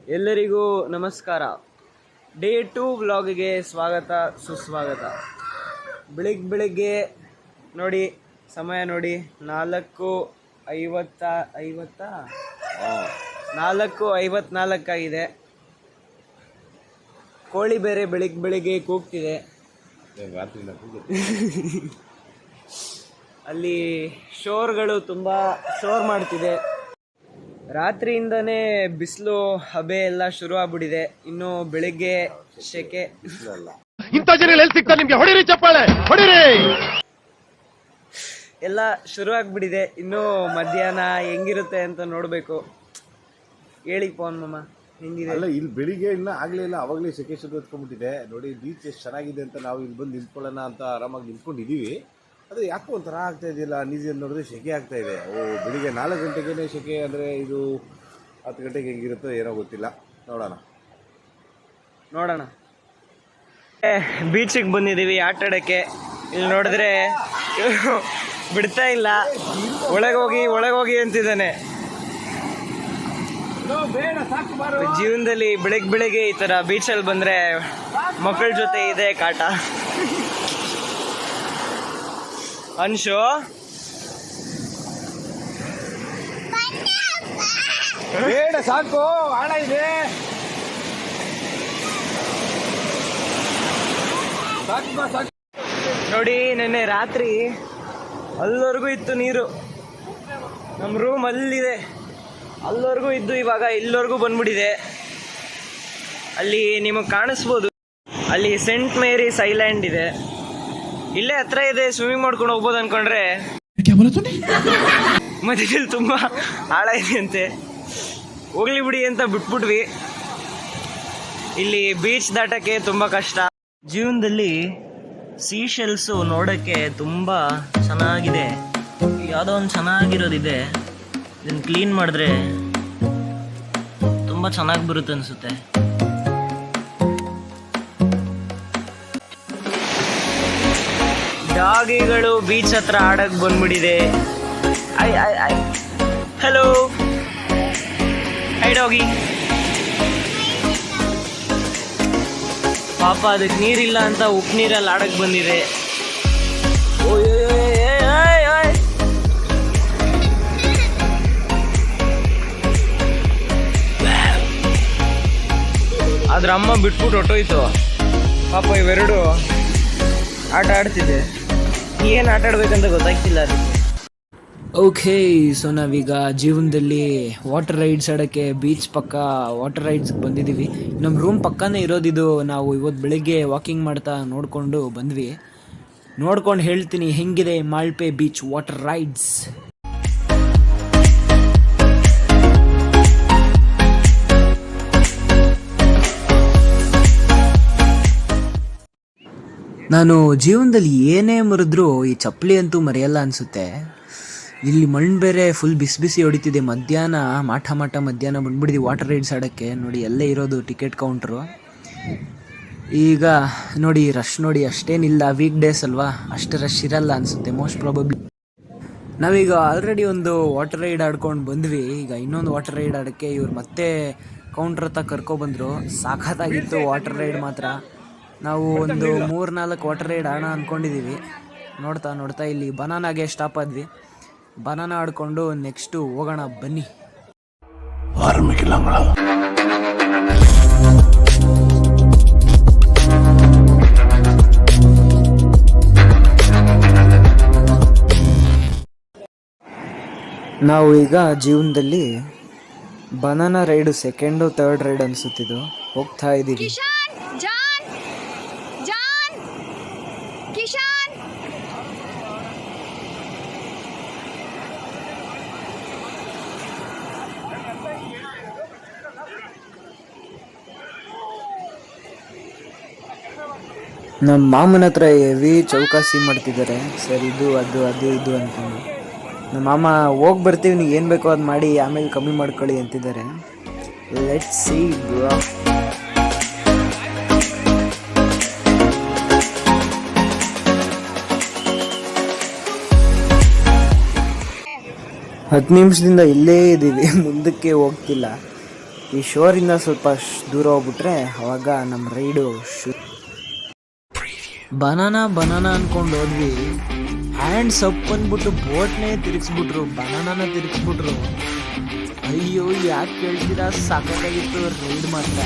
ಎಲ್ಲರಿಗೂ ನಮಸ್ಕಾರ. ಡೇ 2 ವ್ಲಾಗ್ಗೆ ಸ್ವಾಗತ ಸುಸ್ವಾಗತ. ಬೆಳಿಗ್ಗೆ ನೋಡಿ, ಸಮಯ ನೋಡಿ 4:54 ಆಗಿದೆ. ಕೋಳಿ ಬೇರೆ ಬೆಳಿಗ್ಗೆ ಕೂಗ್ತಿದೆ. ಅಲ್ಲಿ ಶೋರ್ಗಳು ತುಂಬ ಶೋರ್ ಮಾಡ್ತಿದೆ. ರಾತ್ರಿಯಿಂದನೇ ಬಿಸಿಲು ಹಬೆ ಎಲ್ಲ ಶುರು ಆಗ್ಬಿಟ್ಟಿದೆ. ಇನ್ನು ಬೆಳಿಗ್ಗೆ ಶೆಕೆ ಎಲ್ಲ ಶುರು ಆಗ್ಬಿಟ್ಟಿದೆ. ಇನ್ನು ಮಧ್ಯಾಹ್ನ ಹೆಂಗಿರುತ್ತೆ ಅಂತ ನೋಡ್ಬೇಕು. ಹೇಳಿ ಫೋನ್ ಮಮ್ಮ, ಹೆಂಗಿದೆ? ಅಲ್ಲ, ಇಲ್ಲಿ ಬೆಳಿಗ್ಗೆ ಇಲ್ಲ ಆಗ್ಲೇ ಇಲ್ಲ, ಅವಾಗಲೇ ಸೆಕೆ ಶುರು ಎತ್ಕೊಂಡ್ಬಿಟ್ಟಿದೆ. ನೋಡಿ ಬೀಚ್ ಎಷ್ಟು ಚೆನ್ನಾಗಿದೆ ಅಂತ ನಾವು ಇಲ್ಲಿ ಬಂದು ನಿಂತ್ಕೊಳ್ಳೋಣ ಅಂತ ಆರಾಮಾಗಿ ನಿಂತ್ಕೊಂಡಿದ್ದೀವಿ. ಅದು ಯಾಕೋ ಒಂಥರ ಆಗ್ತಾ ಇದೆಯಲ್ಲ, ನೀರು ನೋಡಿದ್ರೆ ಸೆಕೆ ಆಗ್ತಾ ಇದೆ. ಬೆಳಿಗ್ಗೆ 4 ಗಂಟೆಗೇ ಸೆಕೆ ಅಂದರೆ ಇದು 10 ಗಂಟೆಗೆ ಹೆಂಗಿರುತ್ತೋ ಏನೋ ಗೊತ್ತಿಲ್ಲ. ನೋಡೋಣ. ಬೀಚಿಗೆ ಬಂದಿದ್ದೀವಿ ಆಟ ಆಡೋಕ್ಕೆ. ಇಲ್ಲಿ ನೋಡಿದ್ರೆ ಬಿಡ್ತಾ ಇಲ್ಲ, ಒಳಗೋಗಿ ಅಂತಿದ್ದಾನೆ. ಜೀವನದಲ್ಲಿ ಬೆಳಗ್ಗೆ ಈ ಥರ ಬೀಚಲ್ಲಿ ಬಂದರೆ ಮಕ್ಕಳ ಜೊತೆ ಇದೆ ಕಾಟ. ಅಂಶು ಬೇಡ, ಸಾಕು, ಆಳ ಇದೆ. ನೋಡಿ, ನೆನ್ನೆ ರಾತ್ರಿ ಅಲ್ಲವರೆಗೂ ಇತ್ತು ನೀರು. ನಮ್ಮ ರೂಮ್ ಅಲ್ಲಿದೆ, ಅಲ್ಲವರೆಗೂ ಇದ್ದು ಇವಾಗ ಇಲ್ಲವರೆಗೂ ಬಂದ್ಬಿಟ್ಟಿದೆ. ಅಲ್ಲಿ ನಿಮಗೆ ಕಾಣಿಸ್ಬೋದು, ಅಲ್ಲಿ ಸೆಂಟ್ ಮೇರಿಸ್ ಐಲ್ಯಾಂಡ್ ಇದೆ, ಇಲ್ಲೇ ಹತ್ರ ಇದೆ. ಸ್ವಿಮ್ಮಿಂಗ್ ಮಾಡ್ಕೊಂಡು ಹೋಗ್ಬೋದು ಅನ್ಕೊಂಡ್ರೆ ಮಧ್ಯದಲ್ಲಿ ತುಂಬ ಆಳ ಇದೆ ಅಂತೆ. ಹೋಗ್ಲಿ ಬಿಡಿ ಅಂತ ಬಿಟ್ಬಿಟ್ವಿ. ಇಲ್ಲಿ ಬೀಚ್ ದಾಟಕ್ಕೆ ತುಂಬ ಕಷ್ಟ. ಜೀವನದಲ್ಲಿ ಸೀಶೆಲ್ಸು ನೋಡೋಕ್ಕೆ ತುಂಬ ಚೆನ್ನಾಗಿದೆ. ಯಾವುದೋ ಒಂದು ಚೆನ್ನಾಗಿರೋದಿದೆ, ಇದನ್ನು ಕ್ಲೀನ್ ಮಾಡಿದ್ರೆ ತುಂಬ ಚೆನ್ನಾಗಿ ಬರುತ್ತೆ ಅನಿಸುತ್ತೆ. ಡಾಗಿಗಳು ಬೀಚ್ ಹತ್ರ ಆಡಕ್ಕೆ ಬಂದ್ಬಿಟ್ಟಿದೆ. Hello, high doggy. ಪಾಪ ಅದಕ್ಕೆ ನೀರಿಲ್ಲ ಅಂತ ಉಪ್ಪು ನೀರಲ್ಲಿ ಆಡಕ್ಕೆ ಬಂದಿದೆ. ಅದ್ರ ಅಮ್ಮ ಬಿಟ್ಬಿಟ್ಟು ಹೊಟ್ಟೋಯ್ತು. ಪಾಪ ಇವೆರಡು ಆಟ ಆಡ್ತಿದೆ. ಏನು ಆಟ ಆಡ್ಬೇಕಂತ ಗೊತ್ತಾಗ್ತಿಲ್ಲ ಅದಕ್ಕೆ. ಓಕೆ, ಸೊ ನಾವೀಗ ಜೀವನದಲ್ಲಿ ವಾಟರ್ ರೈಡ್ಸ್ ಆಡೋಕ್ಕೆ ಬೀಚ್ ಪಕ್ಕ ವಾಟರ್ ರೈಡ್ಸ್ಗೆ ಬಂದಿದ್ದೀವಿ. ನಮ್ಮ ರೂಮ್ ಪಕ್ಕನೇ ಇರೋದಿದು. ನಾವು ಇವತ್ತು ಬೆಳಿಗ್ಗೆ ವಾಕಿಂಗ್ ಮಾಡ್ತಾ ನೋಡಿಕೊಂಡು ಬಂದ್ವಿ. ನೋಡ್ಕೊಂಡು ಹೇಳ್ತೀನಿ ಹೆಂಗಿದೆ ಮಾಲ್ಪೆ ಬೀಚ್ ವಾಟರ್ ರೈಡ್ಸ್. ನಾನು ಜೀವನದಲ್ಲಿ ಏನೇ ಮುರಿದ್ರೂ ಈ ಚಪ್ಪಲಿ ಅಂತೂ ಮರೆಯಲ್ಲ ಅನಿಸುತ್ತೆ. ಇಲ್ಲಿ ಮಣ್ಣು ಬೇರೆ ಫುಲ್ ಬಿಸಿ ಹೊಡಿತಿದೆ. ಮಧ್ಯಾಹ್ನ ಮಧ್ಯಾಹ್ನ ಬಂದ್ಬಿಟ್ಟಿದ್ದೀವಿ ವಾಟರ್ ರೈಡ್ಸ್ ಆಡೋಕ್ಕೆ. ನೋಡಿ, ಎಲ್ಲೇ ಇರೋದು ಟಿಕೆಟ್ ಕೌಂಟ್ರು. ಈಗ ನೋಡಿ, ರಶ್ ನೋಡಿ ಅಷ್ಟೇನಿಲ್ಲ. ವೀಕ್ ಡೇಸ್ ಅಲ್ವಾ, ಅಷ್ಟು ರಶ್ ಇರಲ್ಲ ಅನಿಸುತ್ತೆ ಮೋಸ್ಟ್ ಪ್ರಾಬಬ್ಲಿ. ನಾವೀಗ ಆಲ್ರೆಡಿ ಒಂದು ವಾಟರ್ ರೈಡ್ ಆಡ್ಕೊಂಡು ಬಂದ್ವಿ. ಈಗ ಇನ್ನೊಂದು ವಾಟರ್ ರೈಡ್ ಆಡೋಕ್ಕೆ ಇವ್ರು ಮತ್ತೆ ಕೌಂಟ್ರ್ ಹತ್ರ ಕರ್ಕೊಬಂದರು. ಸಾಖತ್ತಾಗಿತ್ತು ವಾಟರ್ ರೈಡ್ ಮಾತ್ರ. ನಾವು ಒಂದು 3-4 ವಾಟರ್ ರೈಡ್ ಆಡೋಣ ಅಂದ್ಕೊಂಡಿದ್ದೀವಿ. ನೋಡ್ತಾ ಇಲ್ಲಿ ಬನಾನಾಗೆ ಸ್ಟಾಪ್ ಆದ್ವಿ. ಬನಾನಾ ಆಡ್ಕೊಂಡು ನೆಕ್ಸ್ಟು ಹೋಗೋಣ ಬನ್ನಿ. ನಾವು ಈಗ ಜೀವನದಲ್ಲಿ banana ride second 3rd ride ಅನಿಸುತ್ತಿದ್ದು ಹೋಗ್ತಾ ಇದ್ದೀವಿ. ನಮ್ಮ ಮಾಮನ ಹತ್ರ ಹೆವಿ ಚೌಕಾಸಿ ಮಾಡ್ತಿದ್ದಾರೆ. ಸರ್ ಇದು ಅದು ಇದು ಅಂದ್ಕೊಂಡು ನಮ್ಮ ಮಾಮ ಹೋಗಿ ಬರ್ತೀವಿ, ನೀವು ಏನು ಬೇಕೋ ಅದು ಮಾಡಿ ಆಮೇಲೆ ಕಮ್ಮಿ ಮಾಡ್ಕೊಳ್ಳಿ ಅಂತಿದ್ದಾರೆ. Let's see bro. 10 ನಿಮಿಷದಿಂದ ಇಲ್ಲೇ ಇದ್ದೀವಿ, ಮುಂದಕ್ಕೆ ಹೋಗ್ತಿಲ್ಲ. ಈ ಶೋರಿಂದ ಸ್ವಲ್ಪ ದೂರ ಹೋಗ್ಬಿಟ್ರೆ ಅವಾಗ ನಮ್ಮ ರೈಡು ಬನಾನಾ ಅನ್ಕೊಂಡು ಹೋದ್ವಿ. ಹ್ಯಾಂಡ್ಸ್ ಅಪ್ ಅಂದ್ಬಿಟ್ಟು ಬೋಟ್ನೇ ತಿರುಗಿಸ್ಬಿಟ್ರು, ಬನಾನಾನ ತಿರುಗಿಸ್ಬಿಟ್ರು. ಅಯ್ಯೋ ಯಾಕೆ ಕೇಳ್ತೀರಾ, ಸಖತ್ತಾಗಿತ್ತು ರೈಡ್ ಮಾತ್ರ.